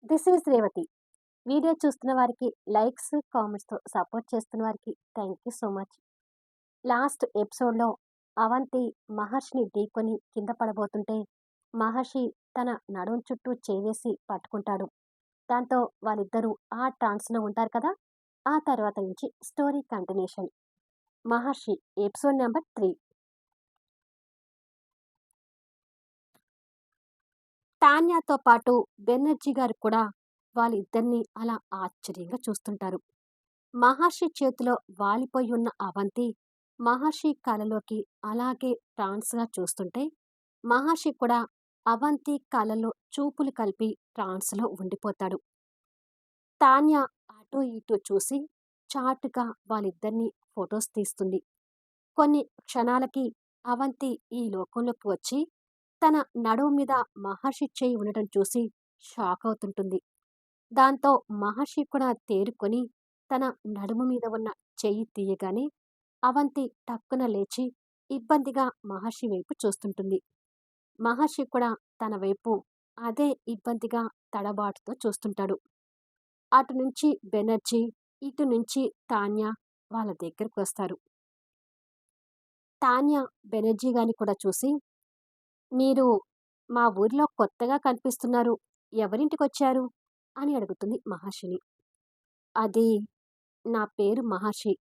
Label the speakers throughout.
Speaker 1: This is Revathi. Video చూస్తున్న వారికి likes, కామెంట్స్‌తో support చేస్తున్న వారికి thank you so much. Last ఎపిసోడ్‌లో అవంతి మహర్షిని ఢీకొని కింద పడబోతుంటే, మహర్షి తన నడుం చుట్టూ చేవేసి పట్టుకుంటాడు. దాంతో వాళ్ళిద్దరూ ఆ ట్రాన్స్‌లో ఉంటారు కదా! ఆ తర్వాత నుంచి స్టోరీ కంటిన్యూషన్. మహర్షి ఎపిసోడ్ నంబర్ 3. తాన్యాతో పాటు బెనర్జీ గారు కూడా వాళ్ళిద్దరిని అలా ఆశ్చర్యంగా చూస్తుంటారు. మహర్షి చేతిలో వాలిపోయి ఉన్న అవంతి మహర్షి కలలోకి అలాగే ట్రాన్స్‌గా చూస్తుంటే, మహర్షి కూడా అవంతి కలలో చూపులు కలిపి ట్రాన్స్‌లో ఉండిపోతాడు. తాన్య అటూ ఇటూ చూసి చాటుగా వాళ్ళిద్దరిని ఫోటోస్ తీస్తుంది. కొన్ని క్షణాలకి అవంతి ఈ లోకంలోకి వచ్చి తన నడుము మీద మహర్షి చేయి ఉండటం చూసి షాక్ అవుతుంటుంది. దాంతో మహర్షి కూడా తేరుకొని తన నడుము మీద ఉన్న చెయ్యి తీయగానే అవంతి టక్కున లేచి ఇబ్బందిగా మహర్షి వైపు చూస్తుంటుంది. మహర్షి కూడా తన వైపు అదే ఇబ్బందిగా తడబాటుతో చూస్తుంటాడు. అటు నుంచి బెనర్జీ, ఇటు నుంచి తాన్య వాళ్ళ దగ్గరకు వస్తారు. తాన్య బెనర్జీ గారిని కూడా చూసి, "మీరు మా ఊరిలో కొత్తగా కనిపిస్తున్నారు. ఎవరింటికొచ్చారు?" అని అడుగుతుంది మహర్షిని. "అది నా పేరు మహర్షి.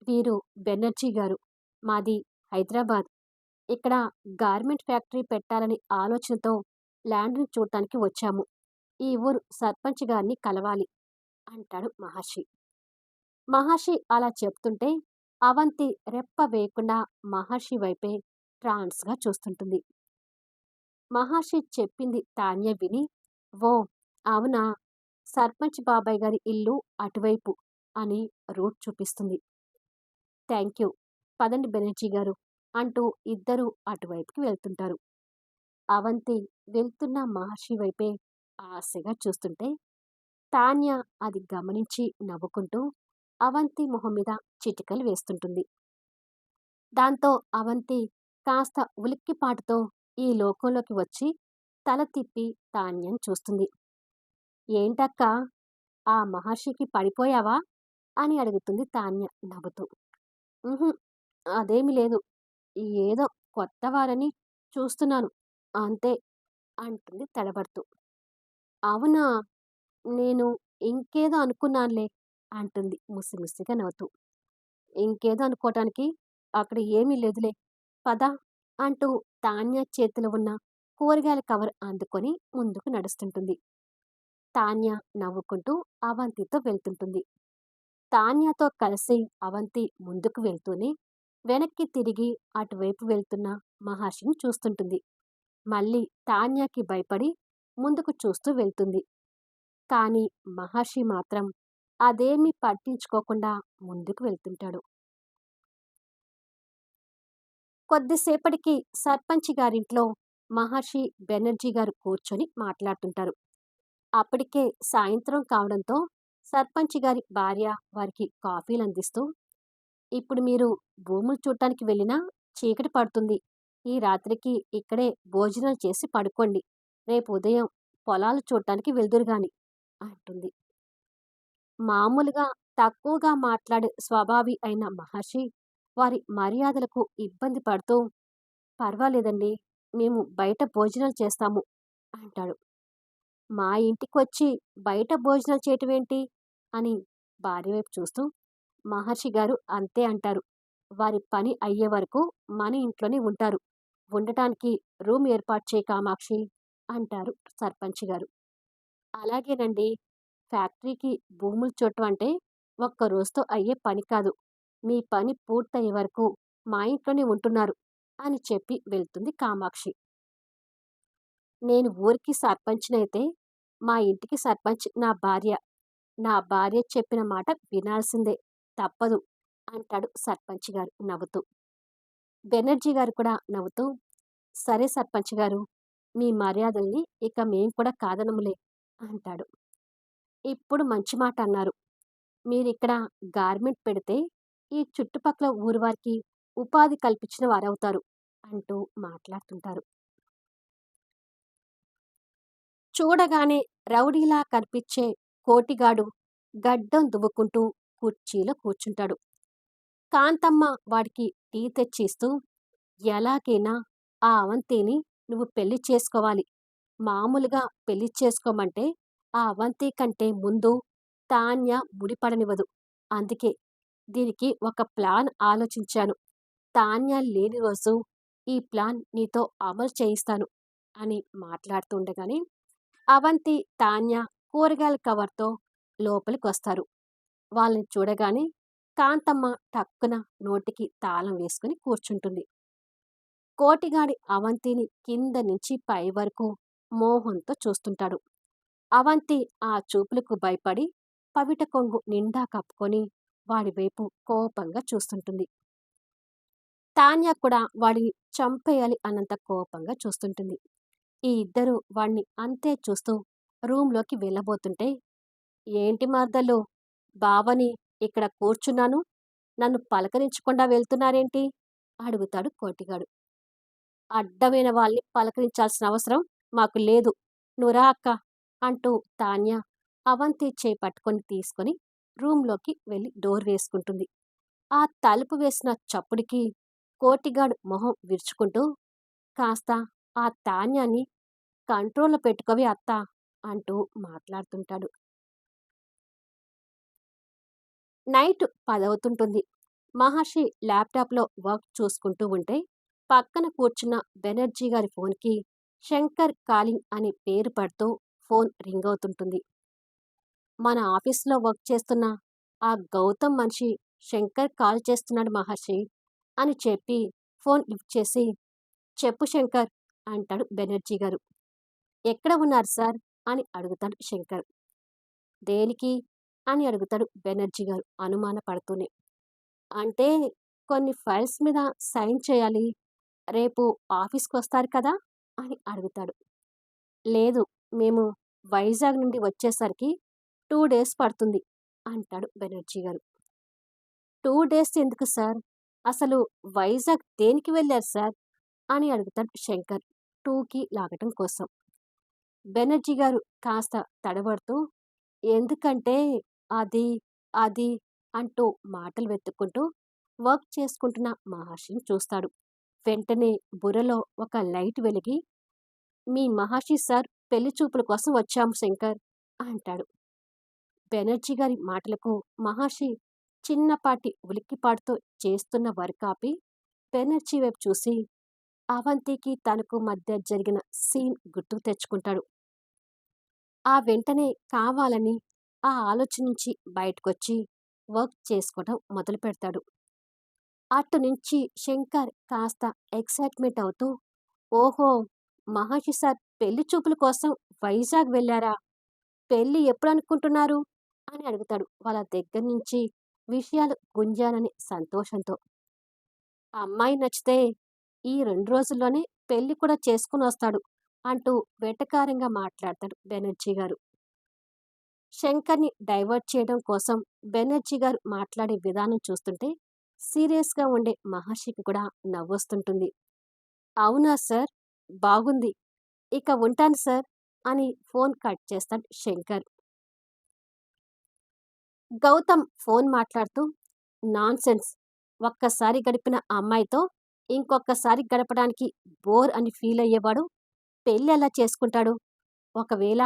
Speaker 1: వీరు బెనర్జీ గారు. మాది హైదరాబాద్. ఇక్కడ గార్మెంట్ ఫ్యాక్టరీ పెట్టాలని ఆలోచనతో ల్యాండ్‌ని చూడటానికి వచ్చాము. ఈ ఊరు సర్పంచ్ గారిని కలవాలి" అంటాడు మహర్షి. మహర్షి అలా చెప్తుంటే అవంతి రెప్ప వేయకుండా మహర్షి వైపే ట్రాన్స్‌గా చూస్తుంటుంది. మహర్షి చెప్పింది తాన్య విని, "ఓ! అవునా! సర్పంచ్ బాబాయ్ గారి ఇల్లు అటువైపు" అని రూట్ చూపిస్తుంది. "థాంక్యూ. పదండి బెనర్జీ గారు" అంటూ ఇద్దరూ అటువైపుకి వెళ్తుంటారు. అవంతి వెళ్తున్న మహర్షి వైపే ఆశగా చూస్తుంటే, తాన్య అది గమనించి నవ్వుకుంటూ అవంతి మొహం మీద చిటికలు వేస్తుంటుంది. దాంతో అవంతి కాస్త ఉలిక్కిపాటుతో ఈ లోకంలోకి వచ్చి తల తిప్పి తాన్యని చూస్తుంది. "ఏంటక్కా! ఆ మహర్షికి పడిపోయావా?" అని అడుగుతుంది తాన్య నవ్వుతూ. "ఉహుం, అదేమీ లేదు. ఏదో కొత్త వారని చూస్తున్నాను అంతే" అంటుంది తడబడుతూ. "అవునా! నేను ఇంకేదో అనుకున్నానులే" అంటుంది ముసిముసిగా నవ్వుతూ. "ఇంకేదో అనుకోటానికి అక్కడ ఏమీ లేదులే. పద" అంటూ తాన్య చేతిలో ఉన్న కూరగాయల కవర్ అందుకొని ముందుకు నడుస్తుంటుంది. తాన్య నవ్వుకుంటూ అవంతితో వెళ్తుంటుంది. తాన్యతో కలిసి అవంతి ముందుకు వెళ్తూనే వెనక్కి తిరిగి అటువైపు వెళ్తున్న మహర్షిని చూస్తుంటుంది. మళ్ళీ తాన్యకి భయపడి ముందుకు చూస్తూ వెళ్తుంది. కానీ మహర్షి మాత్రం అదేమీ పట్టించుకోకుండా ముందుకు వెళ్తుంటాడు. కొద్దిసేపటికి సర్పంచి గారింట్లో మహర్షి, బెనర్జీ గారు కూర్చొని మాట్లాడుతుంటారు. అప్పటికే సాయంత్రం కావడంతో సర్పంచి గారి భార్య వారికి కాఫీలందిస్తూ, "ఇప్పుడు మీరు భూములు చూడటానికి వెళ్ళినా చీకటి పడుతుంది. ఈ రాత్రికి ఇక్కడే భోజనాలు చేసి పడుకోండి. రేపు ఉదయం పొలాలు చూడటానికి వెళ్దురుగాని" అంటుంది. మామూలుగా తక్కువగా మాట్లాడే స్వభావి అయిన మహర్షి వారి మర్యాదలకు ఇబ్బంది పడుతూ, "పర్వాలేదండి. మేము బయట భోజనాలు చేస్తాము" అంటాడు. "మా ఇంటికొచ్చి బయట భోజనాలు చేయటమేంటి?" అని భార్య వైపు చూస్తూ, మహర్షి గారు అంతే అంటారు. "వారి పని అయ్యే వరకు మన ఇంట్లోనే ఉంటారు. ఉండటానికి రూమ్ ఏర్పాటు చేయి కామాక్షి" అంటారు సర్పంచ్ గారు. "అలాగేనండి. ఫ్యాక్టరీకి భూములు చూడటం అంటే ఒక్క రోజుతో అయ్యే పని కాదు. మీ పని పూర్తయ్యే వరకు మా ఇంట్లోనే ఉంటున్నారు" అని చెప్పి వెళ్తుంది కామాక్షి. "నేను ఊరికి సర్పంచ్‌నైతే మా ఇంటికి సర్పంచ్ నా భార్య. నా భార్య చెప్పిన మాట వినాల్సిందే. తప్పదు" అంటాడు సర్పంచ్ గారు నవ్వుతూ. బెనర్జీ గారు కూడా నవ్వుతూ, "సరే సర్పంచ్ గారు. మీ మర్యాదల్ని ఇక మేం కూడా కాదనములే" అంటాడు. "ఇప్పుడు మంచి మాట అన్నారు. మీరిక్కడ గార్మెంట్ పెడితే ఈ చుట్టుపక్కల ఊరు వారికి ఉపాధి కల్పించిన వారవుతారు" అంటూ మాట్లాడుతుంటారు. చూడగానే రౌడీలా కనిపించే కోటిగాడు గడ్డం దువ్వుకుంటూ కుర్చీలో కూర్చుంటాడు. కాంతమ్మ వాడికి టీ తెచ్చి ఇస్తూ, ఎలాగైనా ఆ అవంతిని నువ్వు పెళ్లి చేసుకోవాలి. మామూలుగా పెళ్లి చేసుకోమంటే ఆ అవంతి కంటే ముందు తాన్య ముడిపడనివ్వదు. అందుకే దీనికి ఒక ప్లాన్ ఆలోచించాను. తాన్య లేని రోజు ఈ ప్లాన్ నీతో అమలు చేయిస్తాను అని మాట్లాడుతుండగానే అవంతి, తాన్య కూరగాయల కవర్‌తో లోపలికొస్తారు. వాళ్ళని చూడగానే కాంతమ్మ టక్కున నోటికి తాళం వేసుకుని కూర్చుంటుంది. కోటిగాడి అవంతిని కింద నుంచి పై వరకు మోహంతో చూస్తుంటాడు. అవంతి ఆ చూపులకు భయపడి పవిట కొంగు నిండా కప్పుకొని వాడి వైపు కోపంగా చూస్తుంటుంది. తాన్య కూడా వాడిని చంపేయాలి అన్నంత కోపంగా చూస్తుంటుంది. ఈ ఇద్దరూ వాణ్ణి అంతే చూస్తూ రూంలోకి వెళ్ళబోతుంటే, ఏంటి మరదలు, బావని ఇక్కడ కూర్చున్నాను, నన్ను పలకరించకుండా వెళ్తున్నారేంటి? అడుగుతాడు కోటిగాడు. అడ్డమైన వాళ్ళని పలకరించాల్సిన అవసరం మాకు లేదు. నువ్వు రా అక్కా అంటూ తాన్య అవంతి చేయి పట్టుకొని తీసుకొని రూంలోకి వెళ్ళి డోర్ వేసుకుంటుంది. ఆ తలుపు వేసిన చప్పుడికి కోటిగాడు మొహం విరుచుకుంటూ, కాస్త ఆ తాన్యాన్ని కంట్రోల్‌లో పెట్టుకోవే అత్తా అంటూ మాట్లాడుతుంటాడు. నైట్ 10 అవుతుంటుంది. మహర్షి ల్యాప్‌టాప్‌లో వర్క్ చూసుకుంటూ ఉంటే, పక్కన కూర్చున్న బెనర్జీ గారి ఫోన్‌కి శంకర్ కాలింగ్ అని పేరు పడుతూ ఫోన్ రింగ్ అవుతుంటుంది. మన ఆఫీస్‌లో వర్క్ చేస్తున్న ఆ గౌతమ్ మనిషి శంకర్ కాల్ చేస్తున్నాడు మహర్షి అని చెప్పి ఫోన్ లిఫ్ట్ చేసి, చెప్పు శంకర్ అంటాడు బెనర్జీ గారు. ఎక్కడ ఉన్నారు సార్ అని అడుగుతాడు శంకర్. దేనికి అని అడుగుతాడు బెనర్జీ గారు అనుమానపడుతూనే. అంటే కొన్ని ఫైల్స్ మీద సైన్ చేయాలి. రేపు ఆఫీస్‌కొస్తారు కదా అని అడుగుతాడు. లేదు, మేము వైజాగ్ నుండి వచ్చేసరికి 2 డేస్ పడుతుంది అంటాడు బెనర్జీ గారు. 2 డేస్ ఎందుకు సార్? అసలు వైజాగ్ దేనికి వెళ్లారు సార్ అని అడుగుతాడు శంకర్ టూకీ లాగటం కోసం. బెనర్జీ గారు కాస్త తడబడుతూ, ఎందుకంటే అది, అది అంటూ మాటలు వెతుక్కుంటూ వర్క్ చేసుకుంటున్న మహర్షిని చూస్తాడు. వెంటనే బుర్రలో ఒక లైట్ వెలిగి, మీ మహర్షి సార్ పెళ్లి చూపుల కోసం వచ్చాము శంకర్ అంటాడు. బెనర్జీ గారి మాటలకు మహర్షి చిన్నపాటి ఉలిక్కిపాటుతో చేస్తున్న వర్క్ ఆపి బెనర్జీ వైపు చూసి అవంతికి తనకు మధ్య జరిగిన సీన్ గుర్తుకు తెచ్చుకుంటాడు. ఆ వెంటనే కావాలని ఆ ఆలోచన నుంచి బయటకొచ్చి వర్క్ చేసుకోవడం మొదలుపెడతాడు. అటునుంచి శంకర్ కాస్త ఎక్సైట్‌మెంట్ అవుతూ, ఓహో! మహర్షి సార్ పెళ్లి చూపుల కోసం వైజాగ్ వెళ్లారా? పెళ్లి ఎప్పుడనుకుంటున్నారు అని అడుగుతాడు వాళ్ళ దగ్గర నుంచి విషయాలు గుంజానని సంతోషంతో. అమ్మాయి నచ్చితే ఈ 2 రోజుల్లోనే పెళ్లి కూడా చేసుకునొస్తాడు అంటూ వెటకారంగా మాట్లాడతాడు బెనర్జీ గారు. శంకర్‌ని డైవర్ట్ చేయడం కోసం బెనర్జీ గారు మాట్లాడే విధానం చూస్తుంటే సీరియస్‌గా ఉండే మహర్షికి కూడా నవ్వొస్తుంటుంది. అవునా సార్! బాగుంది. ఇక ఉంటాను సార్ అని ఫోన్ కట్ చేస్తాడు శంకర్. గౌతమ్ ఫోన్ మాట్లాడుతూ, నాన్‌సెన్స్. ఒక్కసారి గడిపిన ఆ అమ్మాయితో ఇంకొక్కసారి గడపడానికి బోర్ అని ఫీల్ అయ్యేవాడు పెళ్లెలా చేసుకుంటాడు? ఒకవేళ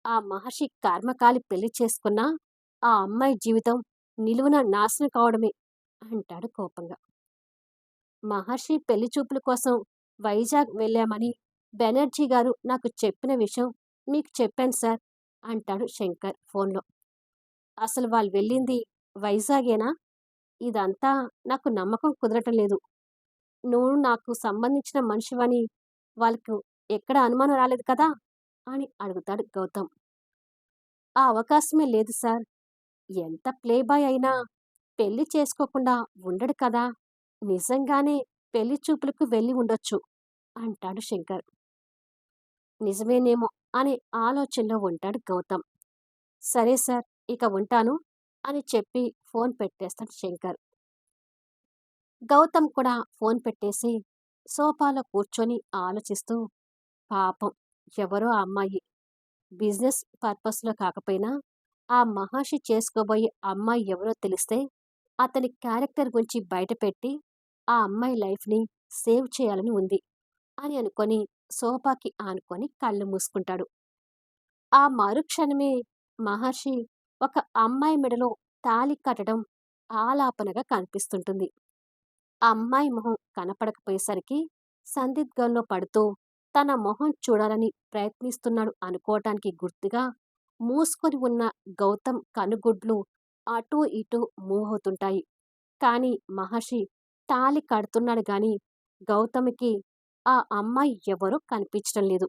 Speaker 1: ఆ మహర్షి కర్మకాలి పెళ్లి చేసుకున్నా ఆ అమ్మాయి జీవితం నిలువున నాశనం కావడమే అంటాడు కోపంగా. మహర్షి పెళ్లి చూపుల కోసం వైజాగ్ వెళ్ళామని బెనర్జీ గారు నాకు చెప్పిన విషయం మీకు చెప్పాను సార్ అంటాడు శంకర్ ఫోన్లో. అసలు వాళ్ళు వెళ్ళింది వైజాగేనా? ఇదంతా నాకు నమ్మకం కుదరటం లేదు. నువ్వు నాకు సంబంధించిన మనిషివని వాళ్ళకు ఎక్కడా అనుమానం రాలేదు కదా అని అడుగుతాడు గౌతమ్. ఆ అవకాశమే లేదు సార్. ఎంత ప్లేబాయ్ అయినా పెళ్లి చేసుకోకుండా ఉండడు కదా! నిజంగానే పెళ్లి చూపులకు వెళ్ళి ఉండొచ్చు అంటాడు శంకర్. నిజమేనేమో అనే ఆలోచనలో ఉంటాడు గౌతమ్. సరే సార్, ఇక ఉంటాను అని చెప్పి ఫోన్ పెట్టేస్తాడు శంకర్. గౌతమ్ కూడా ఫోన్ పెట్టేసి సోఫాలో కూర్చొని ఆలోచిస్తూ, పాపం ఎవరో ఆ అమ్మాయి బిజినెస్ పర్పస్‌లో కాకపోయినా, ఆ మహర్షి చేసుకోబోయే అమ్మాయి ఎవరో తెలిస్తే, అతని క్యారెక్టర్ గురించి బయటపెట్టి, ఆ అమ్మాయి లైఫ్‌ని సేవ్ చేయాలని ఉంది అని అనుకోని సోఫాకి ఆనుకొని కళ్ళు మూసుకుంటాడు. ఆ మరుక్షణమే మహర్షి ఒక అమ్మాయి మెడలో తాళి కట్టడం ఆలాపనగా కనిపిస్తుంటుంది. ఆ అమ్మాయి మొహం కనపడకపోయేసరికి సందిగ్ధంలో పడుతూ తన మొహం చూడాలని ప్రయత్నిస్తున్నాడు అనుకోవటానికి గుర్తుగా మూసుకొని ఉన్న గౌతమ్ కనుగుడ్లు అటూ ఇటూ మూవ్ అవుతుంటాయి. కానీ మహర్షి తాళి కడుతున్నాడు గాని గౌతమికి ఆ అమ్మాయి ఎవరో కనిపించడం లేదు.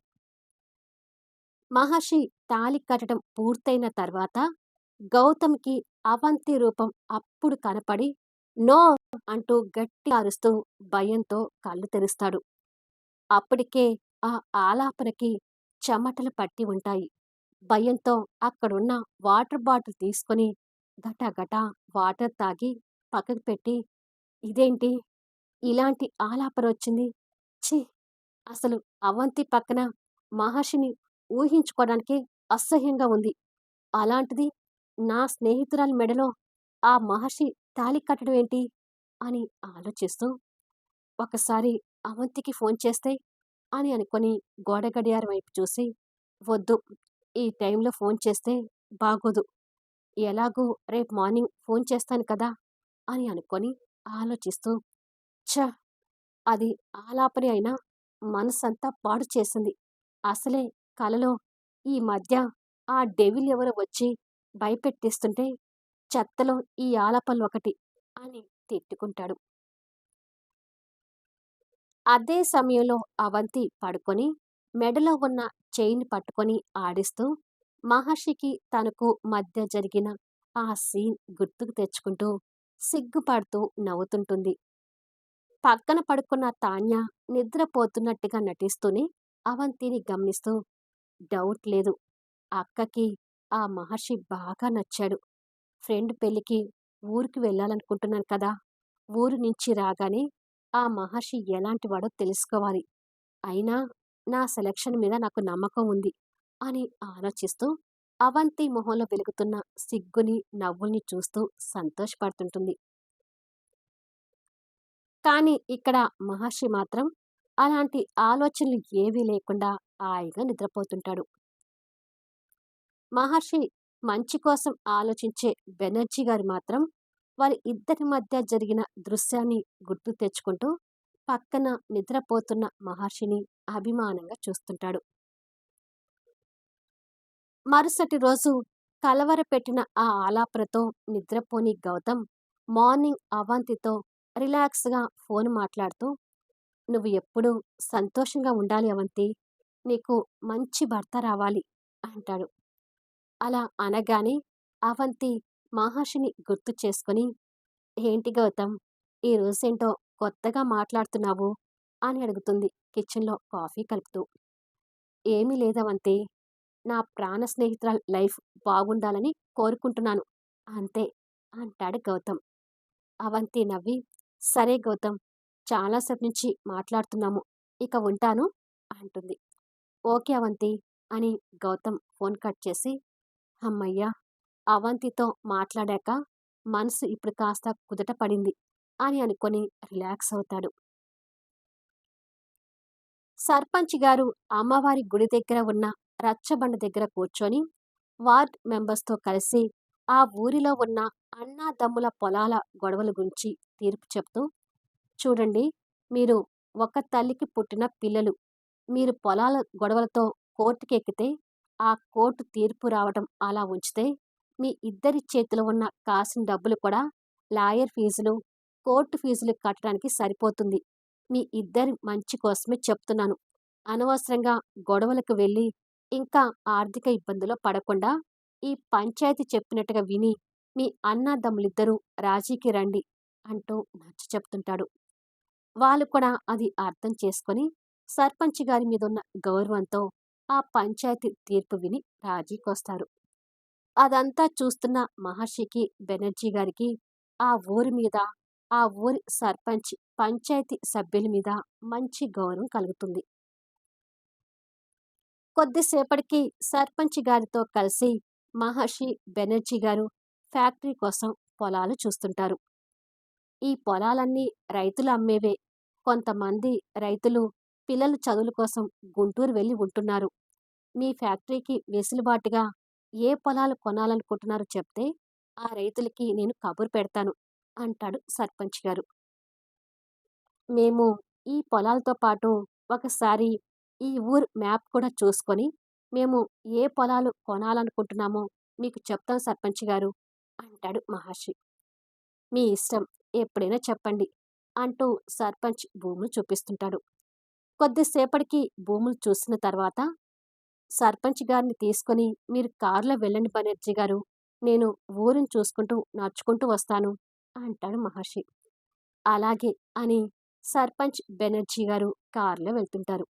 Speaker 1: మహర్షి తాళి కట్టడం పూర్తయిన తర్వాత గౌతమ్‌కి అవంతి రూపం అప్పుడు కనపడి నో అంటూ గట్టిగా అరుస్తూ భయంతో కళ్ళు తెరుస్తాడు. అప్పటికే ఆ ఆలాపనకి చెమటలు పట్టి ఉంటాయి. భయంతో అక్కడున్న వాటర్ బాటిల్ తీసుకొని గటగటా వాటర్ తాగి పక్కకు పెట్టి ఇదేంటి ఇలాంటి ఆలాపనొచ్చింది? ఛీ! అసలు అవంతి పక్కన మహర్షిని ఊహించుకోవడానికే అసహ్యంగా ఉంది. అలాంటిది నా స్నేహితురాలి మెడలో ఆ మహర్షి తాళి కట్టడం ఏంటి? అని ఆలోచిస్తూ ఒకసారి అవంతికి ఫోన్ చేస్తే అని అనుకొని గోడ గడియారం వైపు చూసి వద్దు ఈ టైంలో ఫోన్ చేస్తే బాగోదు. ఎలాగూ రేపు మార్నింగ్ ఫోన్ చేస్తాను కదా! అని అనుకొని ఆలోచిస్తూ ఛ! అది ఆలాపన అయినా మనసంతా పాడు చేసింది. అసలే కలలో ఈ మధ్య ఆ డెవిల్ ఎవరో వచ్చి భయపెట్టిస్తుంటే చెత్తలో ఈ ఆలాపనలొకటి అని తిట్టుకుంటాడు. అదే సమయంలో అవంతి పడుకొని మెడలో ఉన్న చైన్ పట్టుకొని ఆడిస్తూ మహర్షికి తనకు మధ్య జరిగిన ఆ సీన్ గుర్తుకు తెచ్చుకుంటూ సిగ్గుపడుతూ నవ్వుతుంటుంది. పక్కన పడుకున్న తాన్య నిద్రపోతున్నట్టుగా నటిస్తూనే అవంతిని గమనిస్తూ డౌట్ లేదు. అక్కకి ఆ మహర్షి బాగా నచ్చాడు. ఫ్రెండ్ పెళ్ళికి ఊరికి వెళ్ళాలనుకుంటున్నాను కదా! ఊరు నుంచి రాగానే ఆ మహర్షి ఎలాంటివాడో తెలుసుకోవాలి. అయినా నా సెలక్షన్ మీద నాకు నమ్మకం ఉంది అని ఆలోచిస్తూ అవంతి మొహంలో వెలుగుతున్న సిగ్గుని, నవ్వుల్ని చూస్తూ సంతోషపడుతుంటుంది. కానీ ఇక్కడ మహర్షి మాత్రం అలాంటి ఆలోచనలు ఏవీ లేకుండా హాయిగా నిద్రపోతుంటాడు. మహర్షి మంచి కోసం ఆలోచించే బెనర్జీ గారు మాత్రం వారి ఇద్దరి మధ్య జరిగిన దృశ్యాన్ని గుర్తు తెచ్చుకుంటూ పక్కన నిద్రపోతున్న మహర్షిని అభిమానంగా చూస్తుంటాడు. మరుసటి రోజు కలవరపెట్టిన ఆ ఆలాపనతో నిద్రపోని గౌతమ్ మార్నింగ్ అవంతితో రిలాక్స్‌గా ఫోన్ మాట్లాడుతూ "నువ్వు ఎప్పుడూ సంతోషంగా ఉండాలి అవంతి. నీకు మంచి భర్త రావాలి" అంటాడు. అలా అనగానే అవంతి మహర్షిని గుర్తు చేసుకొని, "ఏంటి గౌతమ్, ఈ రోజేంటో కొత్తగా మాట్లాడుతున్నావు?" అని అడుగుతుంది కిచెన్‌లో కాఫీ కలుపుతూ. "ఏమీ లేదవంతి. నా ప్రాణ స్నేహితురాలు లైఫ్ బాగుండాలని కోరుకుంటున్నాను. అంతే" అంటాడు గౌతమ్. అవంతి నవ్వి, "సరే గౌతమ్, చాలా సేపు నుంచి మాట్లాడుతున్నాము. ఇక ఉంటాను" అంటుంది. "ఓకే అవంతి" అని గౌతమ్ ఫోన్ కట్ చేసి, హమ్మయ్య! అవంతితో మాట్లాడాక మనసు ఇప్పుడు కాస్త కుదుట పడింది అని అనుకొని రిలాక్స్ అవుతాడు. సర్పంచ్ గారు అమ్మవారి గుడి దగ్గర ఉన్న రచ్చబండ దగ్గర కూర్చొని వార్డ్ మెంబర్స్‌తో కలిసి ఆ ఊరిలో ఉన్న అన్నాదమ్ముల పొలాల గొడవల గురించి తీర్పు చెప్తూ, "చూడండి, మీరు ఒక తల్లికి పుట్టిన పిల్లలు. మీరు పొలాల గొడవలతో కోర్టుకెక్కితే, ఆ కోర్టు తీర్పు రావటం అలా ఉంచితే, మీ ఇద్దరి చేతిలో ఉన్న కాసిన డబ్బులు కూడా లాయర్ ఫీజులు, కోర్టు ఫీజులు కట్టడానికి సరిపోతుంది. మీ ఇద్దరి మంచి కోసమే చెప్తున్నాను. అనవసరంగా గొడవలకు వెళ్ళి, ఇంకా ఆర్థిక ఇబ్బందుల్లో పడకుండా, ఈ పంచాయతీ చెప్పినట్టుగా విని, మీ అన్నాదమ్ములిద్దరూ రాజీకి రండి" అంటూ నచ్చ చెప్తుంటాడు. వాళ్ళు కూడా అది అర్థం చేసుకొని సర్పంచ్ గారి మీదున్న గౌరవంతో ఆ పంచాయతీ తీర్పు విని రాజీకొస్తారు. అదంతా చూస్తున్న మహర్షికి, బెనర్జీ గారికి ఆ ఊరి మీద, ఆ ఊరి సర్పంచ్, పంచాయతీ సభ్యుల మీద మంచి గౌరవం కలుగుతుంది. కొద్దిసేపటికి సర్పంచ్ గారితో కలిసి మహర్షి బెనర్జీ గారు ఫ్యాక్టరీ కోసం పొలాలు చూస్తుంటారు. ఈ పొలాలన్నీ రైతులు అమ్మేవే. కొంతమంది రైతులు పిల్లల చదువుల కోసం గుంటూరు వెళ్లి ఉంటున్నారు. మీ ఫ్యాక్టరీకి వెసులుబాటుగా ఏ పొలాలు కొనాలనుకుంటున్నారో చెప్తే ఆ రైతులకి నేను కబురు పెడతాను అంటాడు సర్పంచ్ గారు. మేము ఈ పొలాలతో పాటు ఒకసారి ఈ ఊరు మ్యాప్ కూడా చూసుకొని మేము ఏ పొలాలు కొనాలనుకుంటున్నామో మీకు చెప్తాం సర్పంచ్ గారు అంటాడు మహర్షి. మీ ఇష్టం, ఎప్పుడైనా చెప్పండి అంటూ సర్పంచ్ భూములు చూపిస్తుంటాడు. కొద్దిసేపటికి భూములు చూసిన తర్వాత సర్పంచ్ గారిని తీసుకొని మీరు కారులో వెళ్ళండి బెనర్జీ గారు. నేను ఊరిని చూసుకుంటూ నడుచుకుంటూ వస్తాను అంటాడు మహర్షి. అలాగే అని సర్పంచ్ బెనర్జీ గారు కారులో వెళ్తుంటారు.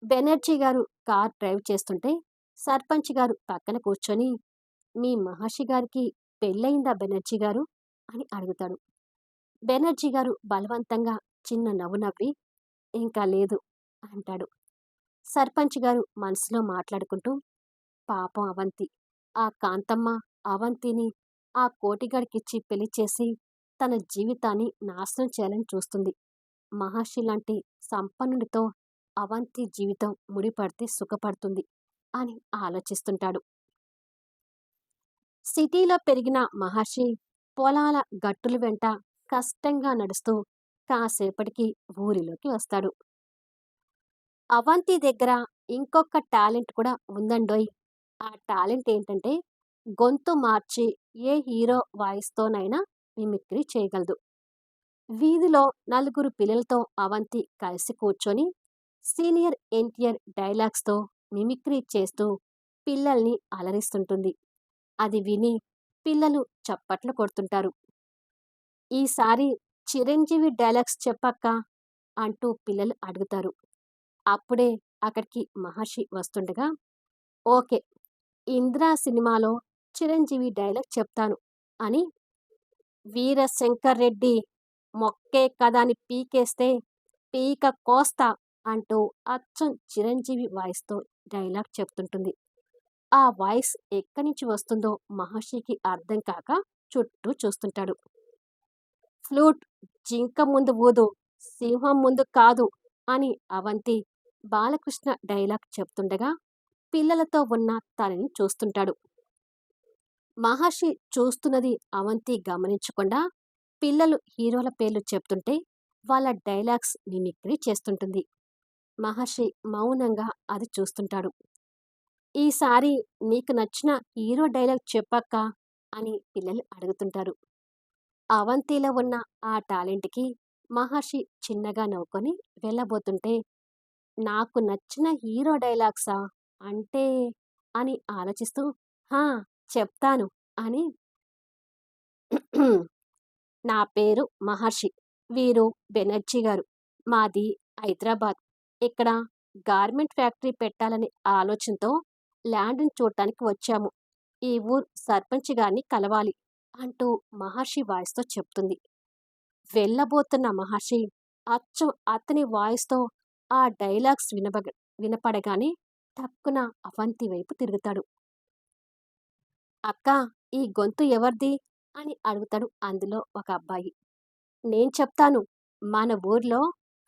Speaker 1: బెనర్జీ గారు కార్ డ్రైవ్ చేస్తుంటే సర్పంచ్ గారు పక్కన కూర్చొని మీ మహర్షి గారికి పెళ్ళయిందా బెనర్జీ గారు అని అడుగుతాడు. బెనర్జీ గారు బలవంతంగా చిన్న నవ్వు నవ్వి ఇంకా లేదు అంటాడు. సర్పంచ్ గారు మనసులో మాట్లాడుకుంటూ పాపం అవంతి, ఆ కాంతమ్మ అవంతిని ఆ కోటిగాడికిచ్చి పెళ్లి చేసి తన జీవితాన్ని నాశనం చేయాలని చూస్తుంది. మహర్షి లాంటి సంపన్నుడితో అవంతి జీవితం ముడిపడితే సుఖపడుతుంది అని ఆలోచిస్తుంటాడు. సిటీలో పెరిగిన మహర్షి పొలాల గట్టుల వెంట కష్టంగా నడుస్తూ కాసేపటికి ఊరిలోకి వస్తాడు. అవంతి దగ్గర ఇంకొక టాలెంట్ కూడా ఉందండోయ్. ఆ టాలెంట్ ఏంటంటే గొంతు మార్చి ఏ హీరో వాయిస్తోనైనా మిమిక్రీ చేయగలదు. వీధిలో నలుగురు పిల్లలతో అవంతి కలిసి కూర్చొని సీనియర్ ఎన్టీఆర్ డైలాగ్స్తో మిమిక్రీ చేస్తూ పిల్లల్ని అలరిస్తుంటుంది. అది విని పిల్లలు చప్పట్లు కొడుతుంటారు. ఈసారి చిరంజీవి డైలాగ్స్ చెప్పక్క అంటూ పిల్లలు అడుగుతారు. అప్పుడే అక్కడికి మహర్షి వస్తుండగా ఓకే, ఇంద్రా సినిమాలో చిరంజీవి డైలాగ్ చెప్తాను అని వీరశంకర్ రెడ్డి మొక్కే కదా అని పీకేస్తే పీక కోస్తా అంటూ అచ్చం చిరంజీవి వాయిస్తో డైలాగ్ చెప్తుంటుంది. ఆ వాయిస్ ఎక్కడి నుంచి వస్తుందో మహర్షికి అర్థం కాక చుట్టూ చూస్తుంటాడు. ఫ్లూట్ జింక ముందు ఊదు, సింహం ముందు కాదు అని అవంతి బాలకృష్ణ డైలాగ్ చెప్తుండగా పిల్లలతో ఉన్న తనని చూస్తుంటాడు. మహర్షి చూస్తున్నది అవంతి గమనించకుండా పిల్లలు హీరోల పేర్లు చెప్తుంటే వాళ్ళ డైలాగ్స్ మిమిక్రీ చేస్తుంటుంది. మహర్షి మౌనంగా అది చూస్తుంటాడు. ఈసారి నీకు నచ్చిన హీరో డైలాగ్ చెప్పక్క అని పిల్లలు అడుగుతుంటారు. అవంతిలో ఉన్న ఆ టాలెంట్‌కి మహర్షి చిన్నగా నవ్వుకొని వెళ్ళబోతుంటే నాకు నచ్చిన హీరో డైలాగ్సా? అంటే అని ఆలోచిస్తూ హా! చెప్తాను అని నా పేరు మహర్షి. వీరు బెనర్జీ గారు. మాది హైదరాబాద్. ఇక్కడ గార్మెంట్ ఫ్యాక్టరీ పెట్టాలనే ఆలోచనతో ల్యాండ్‌ని చూడటానికి వచ్చాము. ఈ ఊరు సర్పంచ్ గారిని కలవాలి అంటూ మహర్షి వాయిస్‌తో చెప్తుంది. వెళ్ళబోతున్న మహర్షి అచ్చం అతని వాయిస్‌తో ఆ డైలాగ్స్ వినపడగానే టక్కున అవంతి వైపు తిరుగుతాడు. అక్కా, ఈ గొంతు ఎవరిది అని అడుగుతాడు అందులో ఒక అబ్బాయి. నేను చెప్తాను. మన ఊర్లో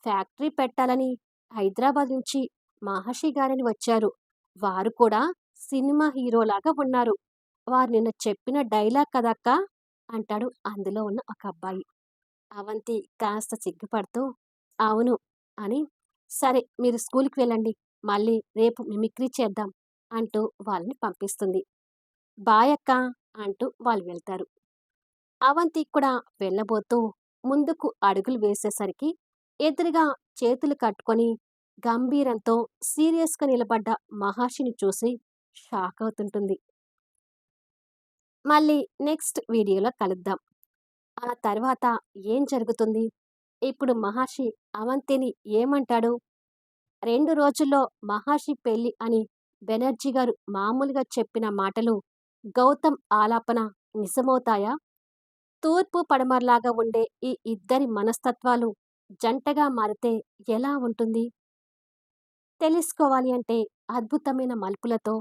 Speaker 1: ఫ్యాక్టరీ పెట్టాలని హైదరాబాద్ నుంచి మహర్షి గారని వచ్చారు. వారు కూడా సినిమా హీరోలాగా ఉన్నారు. వారు నిన్న చెప్పిన డైలాగ్ కదక్కా అంటాడు అందులో ఉన్న ఒక అబ్బాయి. అవంతి కాస్త సిగ్గుపడుతూ అవును అని సరే మీరు స్కూల్‌కి వెళ్ళండి. మళ్ళీ రేపు మిమిక్రీ చేద్దాం అంటూ వాళ్ళని పంపిస్తుంది. బాయ్ అక్కా అంటూ వాళ్ళు వెళ్తారు. అవంతి కూడా వెళ్ళబోతూ ముందుకు అడుగులు వేసేసరికి ఎదురుగా చేతులు కట్టుకొని గంభీరంతో సీరియస్‌గా నిలబడ్డ మహర్షిని చూసి షాక్ అవుతుంటుంది. మళ్ళీ నెక్స్ట్ వీడియోలో కలుద్దాం. ఆ తర్వాత ఏం జరుగుతుంది? ఇప్పుడు మహర్షి అవంతిని ఏమంటాడు? 2 రోజుల్లో మహర్షి పెళ్లి అని బెనర్జీ గారు మామూలుగా చెప్పిన మాటలు గౌతమ్ ఆలాపన నిజమవుతాయా? తూర్పు పడమరలాగా ఉండే ఈ ఇద్దరి మనస్తత్వాలు జంటగా మారితే ఎలా ఉంటుంది? తెలుసుకోవాలి అంటే అద్భుతమైన మలుపులతో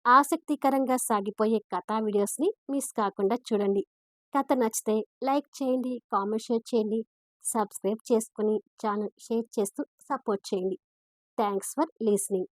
Speaker 1: ఆసక్తికరంగా సాగిపోయే కథా వీడియోస్ని మిస్ కాకుండా చూడండి. కథ నచ్చితే లైక్ చేయండి, కామెంట్ షేర్ చేయండి, సబ్స్క్రైబ్ చేసుకుని ఛానల్ షేర్ చేస్తూ సపోర్ట్ చేయండి. Thanks for listening.